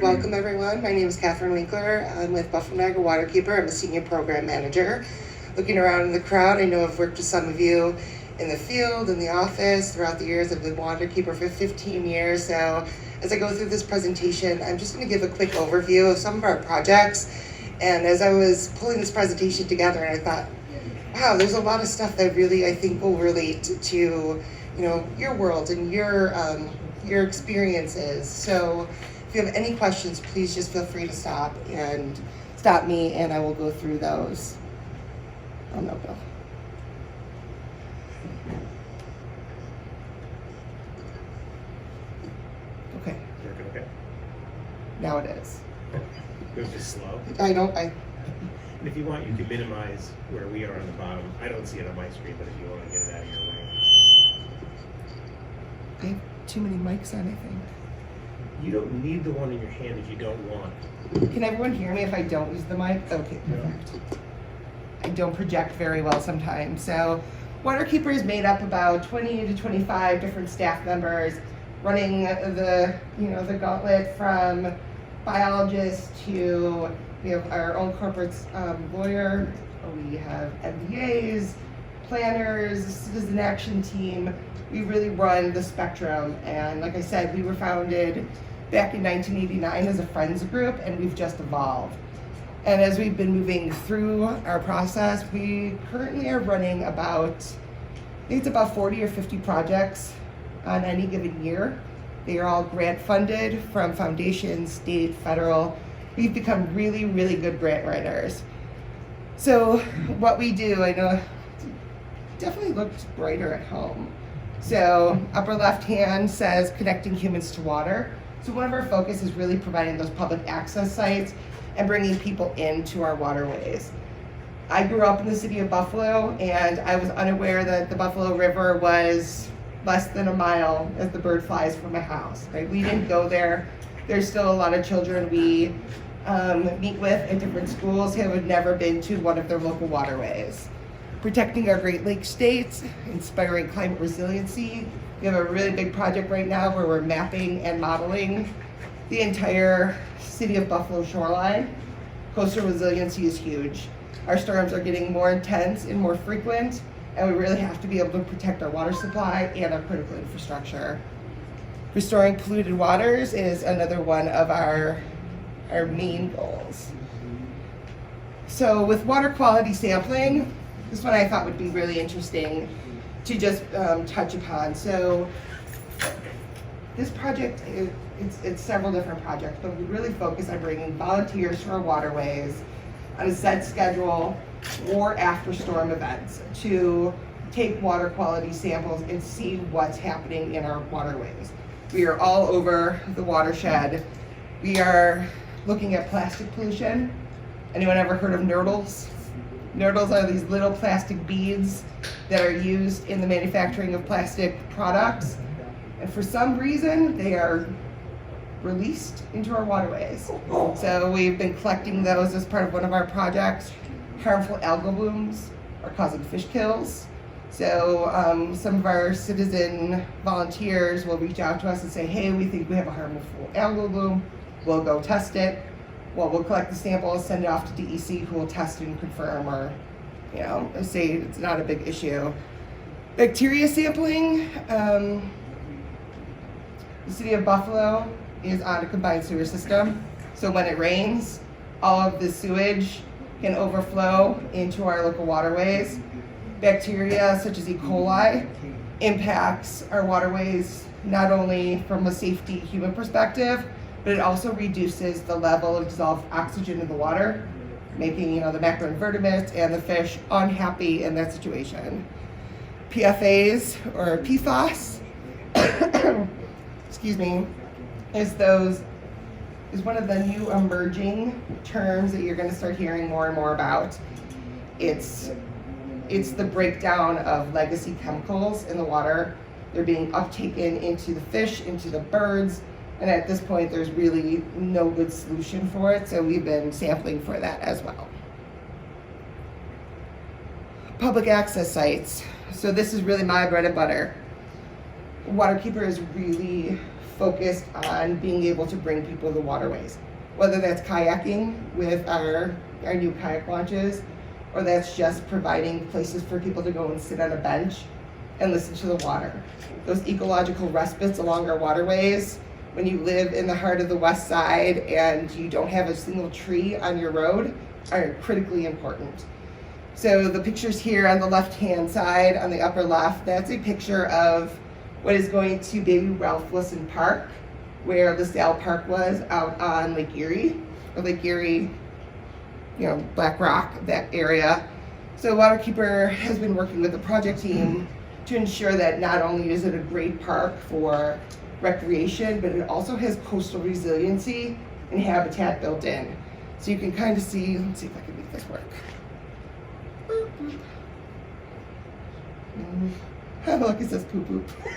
Welcome everyone. My name is Katherine Winkler. I'm with Buffalo Niagara Water Keeper. I'm a senior program manager. Looking around in the crowd, I know I've worked with some of you in the field, in the office, throughout the years. I've been Water Keeper for 15 years. So as I go through this presentation, I'm just going to give a quick overview of some of our projects. And as I was pulling this presentation together, I thought, wow, there's a lot of stuff that really I think will relate to, your world and your experiences. So if you have any questions, please just feel free to stop me, and I will go through those. Oh no, Bill. Okay. Working okay? Now it is. It was just slow. And if you want, you can minimize where we are on the bottom. I don't see it on my screen, but if you want to get it out of your way. I have too many mics on, I think. You don't need the one in your hand if you don't want. Can everyone hear me if I don't use the mic? Okay, perfect. I don't project very well sometimes. So Water Keeper is made up about 20 to 25 different staff members running the gauntlet from biologists to we have our own corporate lawyer, we have MBAs, planners, citizen action team. We really run the spectrum, and like I said, we were founded back in 1989 as a friends group, and we've just evolved. And as we've been moving through our process, we currently are running about 40 or 50 projects on any given year. They are all grant funded from foundations, state, federal. We've become really, really good grant writers. So what we do, I know it definitely looks brighter at home. So upper left hand says connecting humans to water. So one of our focus is really providing those public access sites and bringing people into our waterways. I grew up in the city of Buffalo, and I was unaware that the Buffalo River was less than a mile as the bird flies from my house. Right? We didn't go there. There's still a lot of children we meet with at different schools who have never been to one of their local waterways. Protecting our Great Lakes states, inspiring climate resiliency. We have a really big project right now where we're mapping and modeling the entire city of Buffalo shoreline. Coastal resiliency is huge. Our storms are getting more intense and more frequent, and we really have to be able to protect our water supply and our critical infrastructure. Restoring polluted waters is another one of our main goals. So with water quality sampling, this one I thought would be really interesting to just touch upon. So this project, it's several different projects, but we really focus on bringing volunteers to our waterways on a set schedule or after storm events to take water quality samples and see what's happening in our waterways. We are all over the watershed. We are looking at plastic pollution. Anyone ever heard of nurdles? Nurdles are these little plastic beads that are used in the manufacturing of plastic products. And for some reason, they are released into our waterways. So we've been collecting those as part of one of our projects. Harmful algal blooms are causing fish kills. So some of our citizen volunteers will reach out to us and say, hey, we think we have a harmful algal bloom. We'll go test it. Well, we'll collect the samples, send it off to DEC, who will test and confirm, or say it's not a big issue. Bacteria sampling. The city of Buffalo is on a combined sewer system. So when it rains, all of the sewage can overflow into our local waterways. Bacteria such as E. coli impacts our waterways not only from a safety human perspective, but it also reduces the level of dissolved oxygen in the water, making the macroinvertebrates and the fish unhappy in that situation. PFAS or PFAS, excuse me, is one of the new emerging terms that you're going to start hearing more and more about. It's the breakdown of legacy chemicals in the water. They're being uptaken into the fish, into the birds, and at this point there's really no good solution for it, so we've been sampling for that as well. Public access sites. So this is really my bread and butter. Water Keeper is really focused on being able to bring people to the waterways, whether that's kayaking with our new kayak launches, or that's just providing places for people to go and sit on a bench and listen to the water. Those ecological respites along our waterways, when you live in the heart of the west side and you don't have a single tree on your road, are critically important. So the pictures here on the left-hand side, on the upper left, that's a picture of what is going to be Ralph Wilson Park, where LaSalle Park was out on Lake Erie, Black Rock, that area. So Waterkeeper has been working with the project team to ensure that not only is it a great park for recreation, but it also has coastal resiliency and habitat built in. So you can kind of see, let's see if I can make this work. Oh, look, it says poop poop. I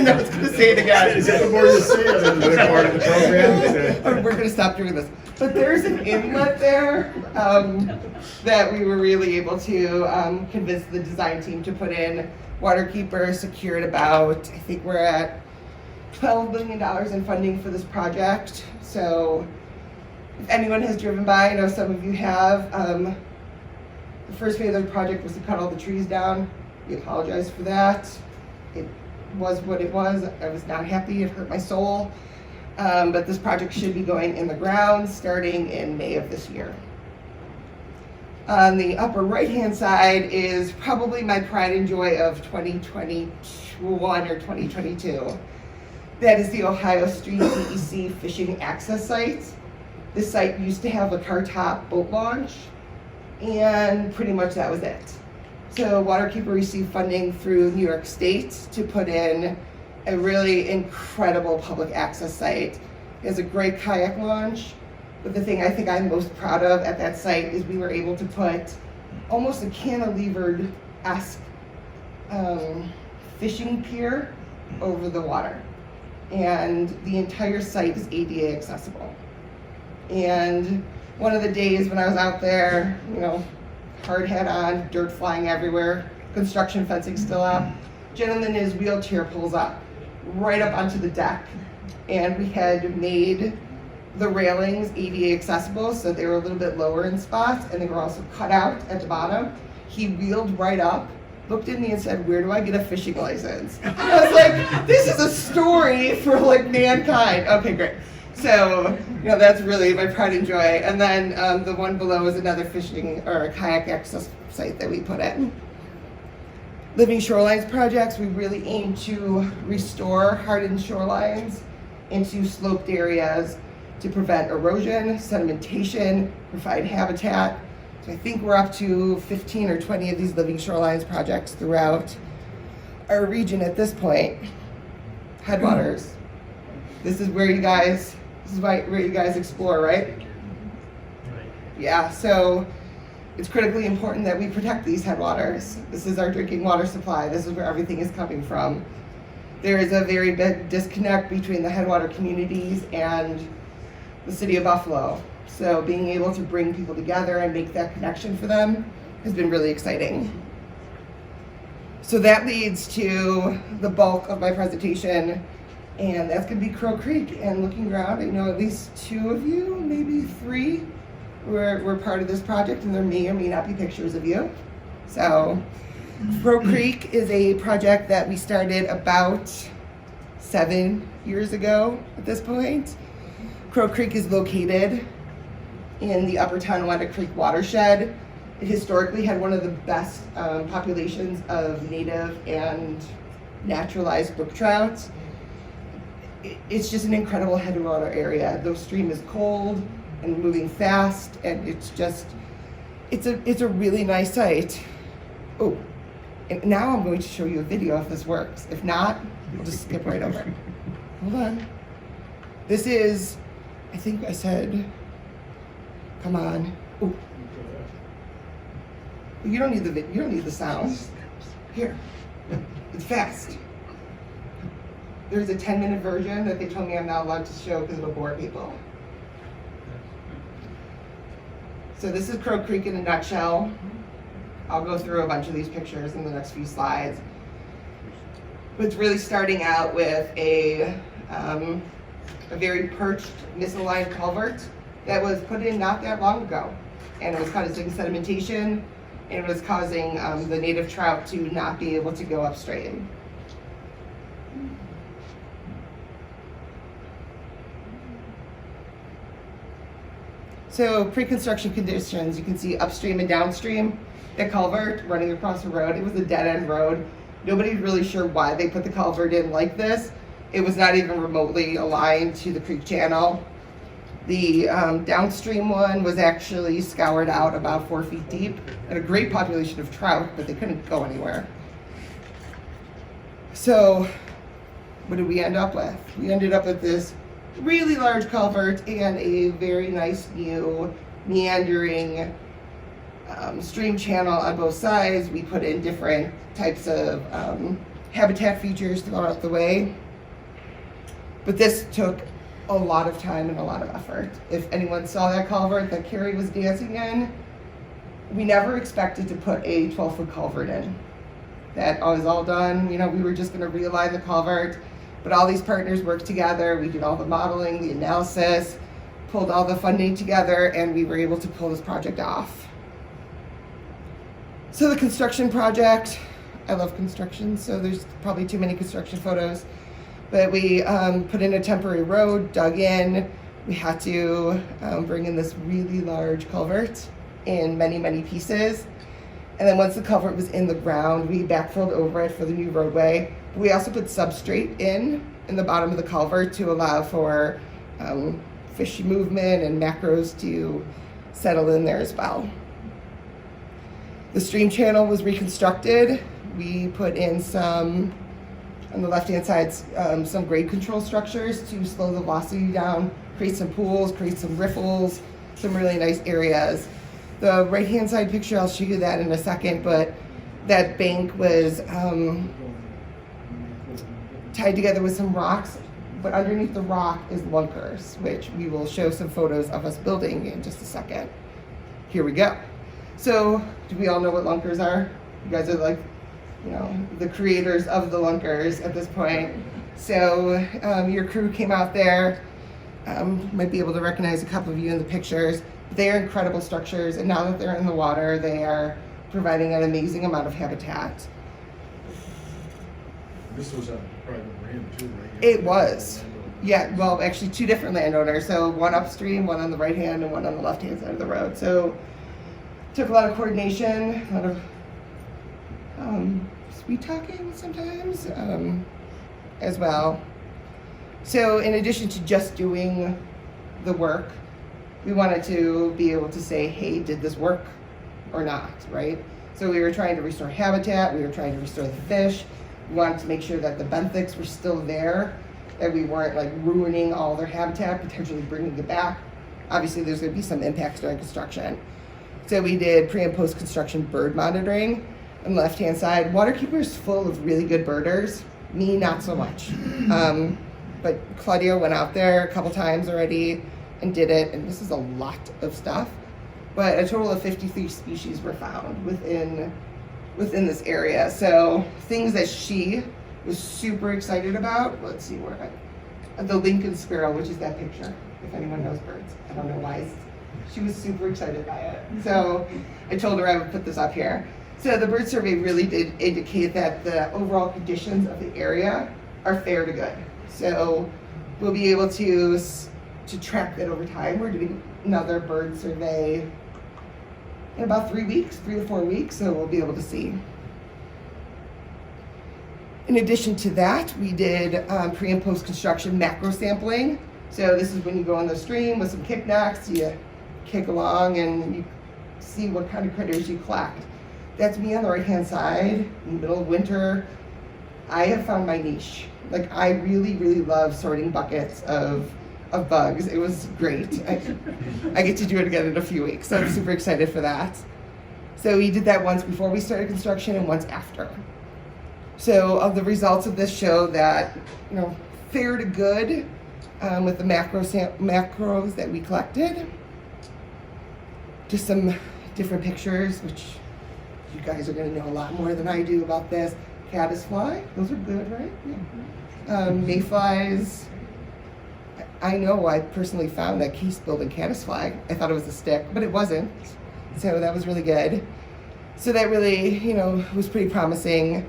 know it's going to say it again. Is that the more you see it in the part of the program? We're going to stop doing this. But there's an inlet there that we were really able to convince the design team to put in. Waterkeeper secured about, I think we're at $12 million in funding for this project. So if anyone has driven by, I know some of you have, the first phase of the project was to cut all the trees down. We apologize for that. It was what it was. I was not happy. It hurt my soul. But this project should be going in the ground starting in May of this year. On the upper right-hand side is probably my pride and joy of 2021 or 2022. That is the Ohio Street DEC fishing access site. This site used to have a car top boat launch, and pretty much that was it. So Waterkeeper received funding through New York State to put in a really incredible public access site. It has a great kayak launch, but the thing I think I'm most proud of at that site is we were able to put almost a cantilevered-esque fishing pier over the water. And the entire site is ADA accessible. And one of the days when I was out there, hard hat on, dirt flying everywhere, construction fencing still up, gentleman in his wheelchair pulls up, right up onto the deck. And we had made the railings ADA accessible, so they were a little bit lower in spots, and they were also cut out at the bottom. He wheeled right up, looked at me and said, "Where do I get a fishing license?" And I was like, this is a story for mankind. Okay, great. So, that's really my pride and joy. And then the one below is another fishing or kayak access site that we put in. Living Shorelines projects, we really aim to restore hardened shorelines into sloped areas to prevent erosion, sedimentation, provide habitat. So I think we're up to 15 or 20 of these Living Shorelines projects throughout our region at this point. Headwaters. This is where you guys explore, right? Yeah, so it's critically important that we protect these headwaters. This is our drinking water supply. This is where everything is coming from. There is a very big disconnect between the headwater communities and the city of Buffalo. So being able to bring people together and make that connection for them has been really exciting. So that leads to the bulk of my presentation, and that's gonna be Crow Creek. And looking around, I know at least 2 of you, maybe 3, were part of this project, and there may or may not be pictures of you. So Crow Creek is a project that we started about 7 years ago at this point. Crow Creek is located in the Upper Tonawanda Creek watershed. It historically had one of the best populations of native and naturalized brook trout. It's just an incredible headwater area. The stream is cold and moving fast, and it's a really nice site. Oh, and now I'm going to show you a video if this works. If not, we'll just skip right over it. Hold on. This is, I think I said, come on. Ooh. You don't need the sound. Here, it's fast. There's a 10-minute version that they told me I'm not allowed to show because it'll bore people. So this is Crow Creek in a nutshell. I'll go through a bunch of these pictures in the next few slides. was really starting out with a very perched, misaligned culvert that was put in not that long ago. And it was causing sedimentation, and it was causing the native trout to not be able to go upstream. So pre-construction conditions, you can see upstream and downstream, the culvert running across the road. It was a dead-end road. Nobody's really sure why they put the culvert in like this. It was not even remotely aligned to the creek channel. The downstream one was actually scoured out about 4 feet deep, and a great population of trout, but they couldn't go anywhere. So what did we end up with? We ended up with this really large culvert and a very nice new meandering stream channel on both sides. We put in different types of habitat features throughout the way. But this took a lot of time and a lot of effort. If anyone saw that culvert that Carrie was dancing in, we never expected to put a 12-foot culvert in. That was all done. You know, we were just gonna realign the culvert, but all these partners worked together. We did all the modeling, the analysis, pulled all the funding together, and we were able to pull this project off. So the construction project, I love construction, so there's probably too many construction photos. But we put in a temporary road, dug in. We had to bring in this really large culvert in many, many pieces. And then once the culvert was in the ground, we backfilled over it for the new roadway. We also put substrate in the bottom of the culvert to allow for fish movement and macros to settle in there as well. The stream channel was reconstructed. We put in some, on the left-hand side, some grade control structures to slow the velocity down, create some pools, create some riffles, some really nice areas. The right-hand side picture, I'll show you that in a second, but that bank was tied together with some rocks, but underneath the rock is lunkers, which we will show some photos of us building in just a second. Here we go. So, do we all know what lunkers are? You guys are like, you know, the creators of the lunkers at this point. So your crew came out there, might be able to recognize a couple of you in the pictures. They are incredible structures, and now that they're in the water, they are providing an amazing amount of habitat. This was a private land too, right? It was. Yeah, well, actually 2 different landowners. So one upstream, one on the right hand, and one on the left hand side of the road. So took a lot of coordination, a lot of sweet talking sometimes as well. So in addition to just doing the work, we wanted to be able to say, hey, did this work or not, right? So we were trying to restore habitat, we were trying to restore the fish, we wanted to make sure that the benthics were still there, that we weren't like ruining all their habitat, potentially bringing it back. Obviously there's gonna be some impacts during construction. So we did pre and post construction bird monitoring. On the left hand side, Water Keeper is full of really good birders, me not so much. But Claudio went out there a couple times already and did it, and this is a lot of stuff. But a total of 53 species were found within this area. So things that she was super excited about, let's see where, the Lincoln sparrow, which is that picture, if anyone knows birds. I don't know why. She was super excited by it. So I told her I would put this up here. So the bird survey really did indicate that the overall conditions of the area are fair to good. So we'll be able to track that over time. We're doing another bird survey in about 3 weeks, 3 to 4 weeks, so we'll be able to see. In addition to that, we did pre and post construction macro sampling. So this is when you go in the stream with some kick knocks, you kick along and you see what kind of critters you collect. That's me on the right-hand side. In the middle of winter, I have found my niche. Like, I really, really love sorting buckets of bugs. It was great. I get to do it again in a few weeks, so I'm super excited for that. So we did that once before we started construction and once after. So the results of this show that, you know, fair to good with the macros that we collected. Just some different pictures, which you guys are going to know a lot more than I do about this. caddisfly. Those are good, right? Yeah. Mayflies. I know I personally found that case building caddisfly. I thought it was a stick, but it wasn't. So that was really good. So that really, was pretty promising.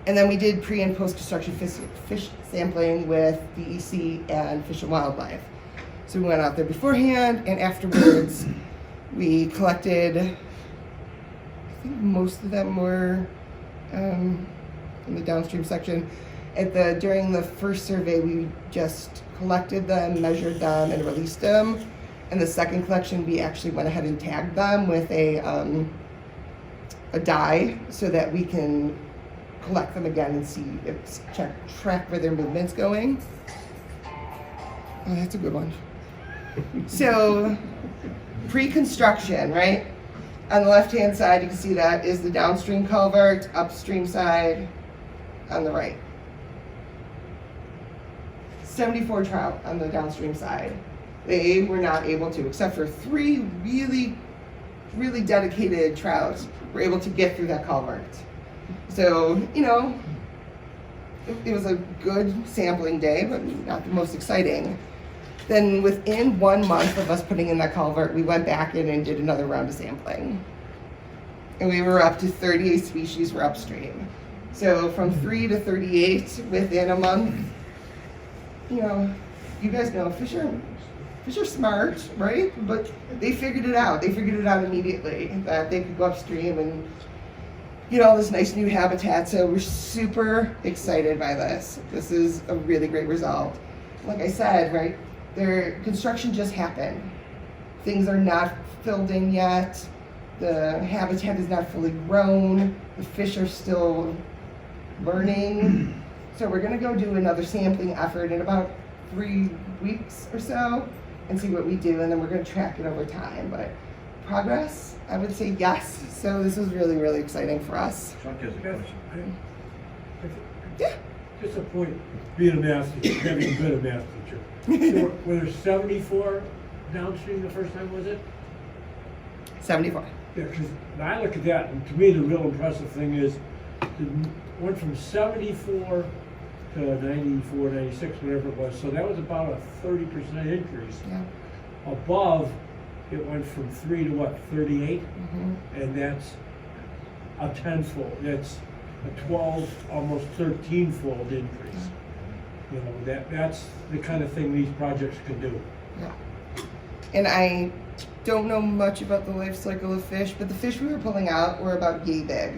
And then we did pre and post construction fish sampling with DEC and Fish and Wildlife. So we went out there beforehand and afterwards. We collected, I think most of them were in the downstream section. During the first survey, we just collected them, measured them, and released them. And the second collection, we actually went ahead and tagged them with a dye so that we can collect them again and see, track where their movement's going. Oh, that's a good one. So, pre-construction, right? On the left-hand side, you can see that is the downstream culvert, upstream side on the right. 74 trout on the downstream side. They were not able to, except for 3 really, really dedicated trout, were able to get through that culvert. So, it was a good sampling day, but not the most exciting. Then within 1 month of us putting in that culvert, we went back in and did another round of sampling. And we were up to 38 species were upstream. So from 3 to 38 within a month. You guys know fish are smart, right? But they figured it out. They figured it out immediately that they could go upstream and get all this nice new habitat. So we're super excited by this. This is a really great result. Like I said, right? Their construction just happened. Things are not filled in yet. The habitat is not fully grown. The fish are still learning. So we're gonna go do another sampling effort in about 3 weeks or so and see what we do, and then we're gonna track it over time. But progress, I would say yes. So this is really, really exciting for us. Chuck has a question. Yeah. Just a point, being a math teacher, having been a math teacher. So were there 74 downstream the first time, was it? 74. Yeah, because I look at that, and to me, the real impressive thing is, it went from 74 to 94, 96, whatever it was, so that was about a 30% increase. Yeah. Above, it went from 3 to what, 38? Mm-hmm. And that's a tenfold, that's a 12, almost 13-fold increase. That's the kind of thing these projects can do. Yeah. And I don't know much about the life cycle of fish, but the fish we were pulling out were about yay big,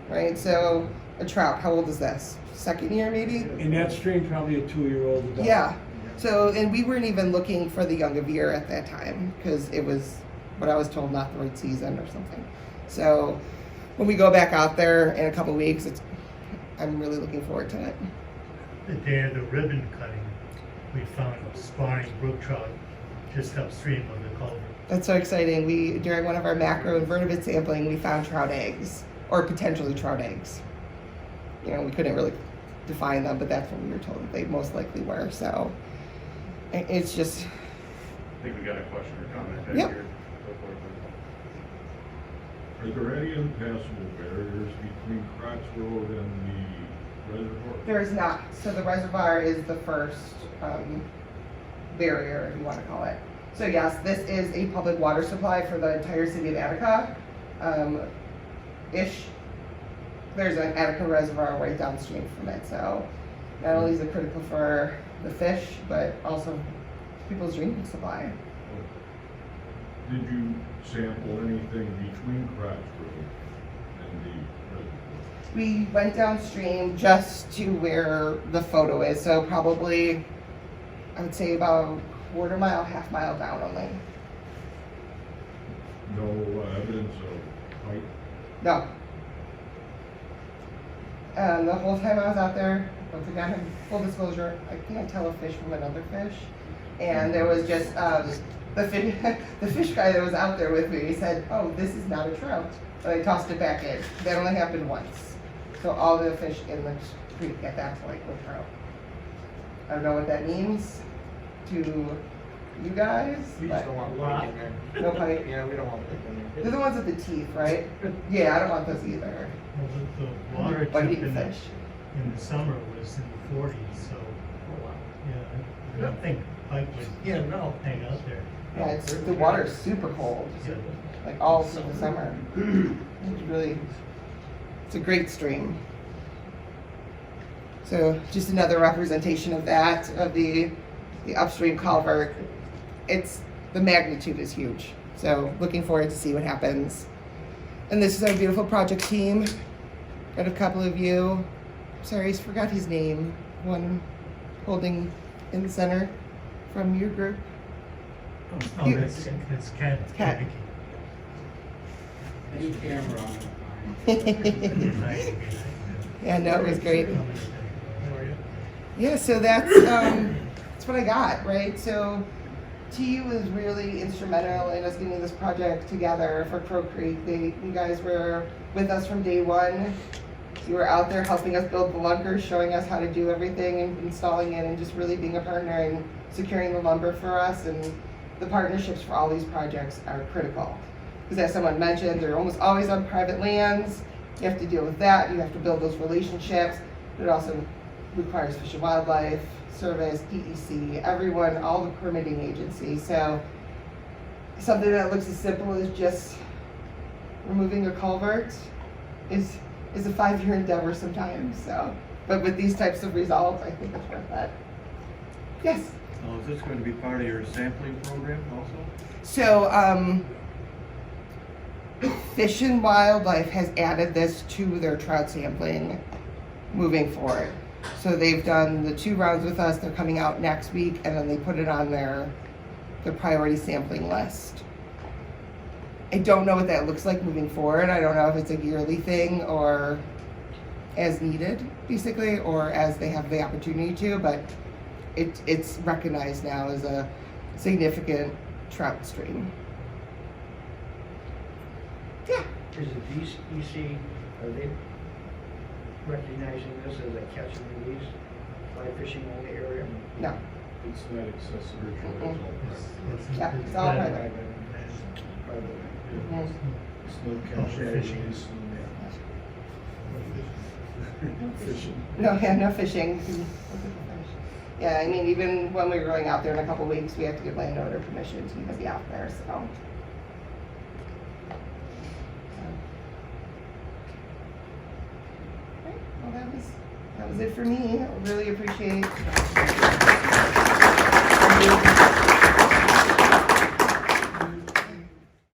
right? So a trout, how old is this? Second year maybe? And that stream probably a 2-year-old adult. Yeah. So, and we weren't even looking for the young of year at that time because it was, what I was told, not the right season or something. So when we go back out there in a couple of weeks, I'm really looking forward to it. The day of the ribbon cutting, we found a spawning brook trout just upstream of the culvert. That's so exciting. During one of our macro invertebrate sampling, we found trout eggs, or potentially trout eggs. We couldn't really define them, but that's what we were told that they most likely were. So it's just. I think we got a question or comment back Yep. here. Are there any impassable barriers between Crotch Road and the reservoir? There is not. So the reservoir is the first barrier, if you want to call it. So yes, this is a public water supply for the entire city of Attica. There's an Attica reservoir right downstream from it. So not only is it critical for the fish, but also people's drinking supply. Did you sample anything between Crotch Road and the reservoir? We went downstream just to where the photo is. So probably, I would say about quarter mile, half mile down only. No evidence of height? No. The whole time I was out there, once again, full disclosure, I can't tell a fish from another fish. And there was just the fish guy that was out there with me. He said, "Oh, this is not a trout." But I tossed it back in. That only happened once. So all the fish in the creek at that point were trout. I don't know what that means to you guys. We just don't want pike in there. No pike. Yeah, we don't want pike in They're there. the ones with the teeth, right? Yeah, I don't want those either. The water But tip eating in fish. in the summer was in the 40s, so, yeah, I don't think Pike would Yeah, no. hang out there. Yeah, it's, the water's super cold, Yeah. like all through the summer. It's really, it's a great stream. So just another representation of that, of the upstream culvert. It's, the magnitude is huge. So looking forward to see what happens. And this is our beautiful project team. Got a couple of you. Sorry, I forgot his name. One holding in the center from your group. Oh, that's Kat. Kat. Any camera on it. Yeah, no, it was great. How are you? Yeah, so that's what I got, right? So TU was really instrumental in us getting this project together for Crow Creek. You guys were with us from day one. You were out there helping us build the lunkers, showing us how to do everything and installing it, and just really being a partner in securing the lumber for us. And the partnerships for all these projects are critical. Because as someone mentioned, they're almost always on private lands. You have to deal with that. You have to build those relationships. But it also requires Fish and Wildlife Service, DEC, everyone, all the permitting agencies. So something that looks as simple as just removing a culvert is a 5-year endeavor sometimes. So, but with these types of results, I think it's worth it. Yes. Is this going to be part of your sampling program also? So, Fish and Wildlife has added this to their trout sampling moving forward. So they've done the 2 rounds with us. They're coming out next week, and then they put it on their priority sampling list. I don't know what that looks like moving forward. I don't know if it's a yearly thing or as needed, basically, or as they have the opportunity to, but it's recognized now as a significant trout stream. Yeah. Is the DEC, are they recognizing this as a catch and release, fly fishing only area? No. It's not accessory to it, Yeah, it's all private. it's no catch Fishing. Fishing. No, yeah, no fishing. Yeah, I mean, even when we were going out there in a couple weeks, we had to get landowner permission to even be out there, so. Well, that was it for me. I really appreciate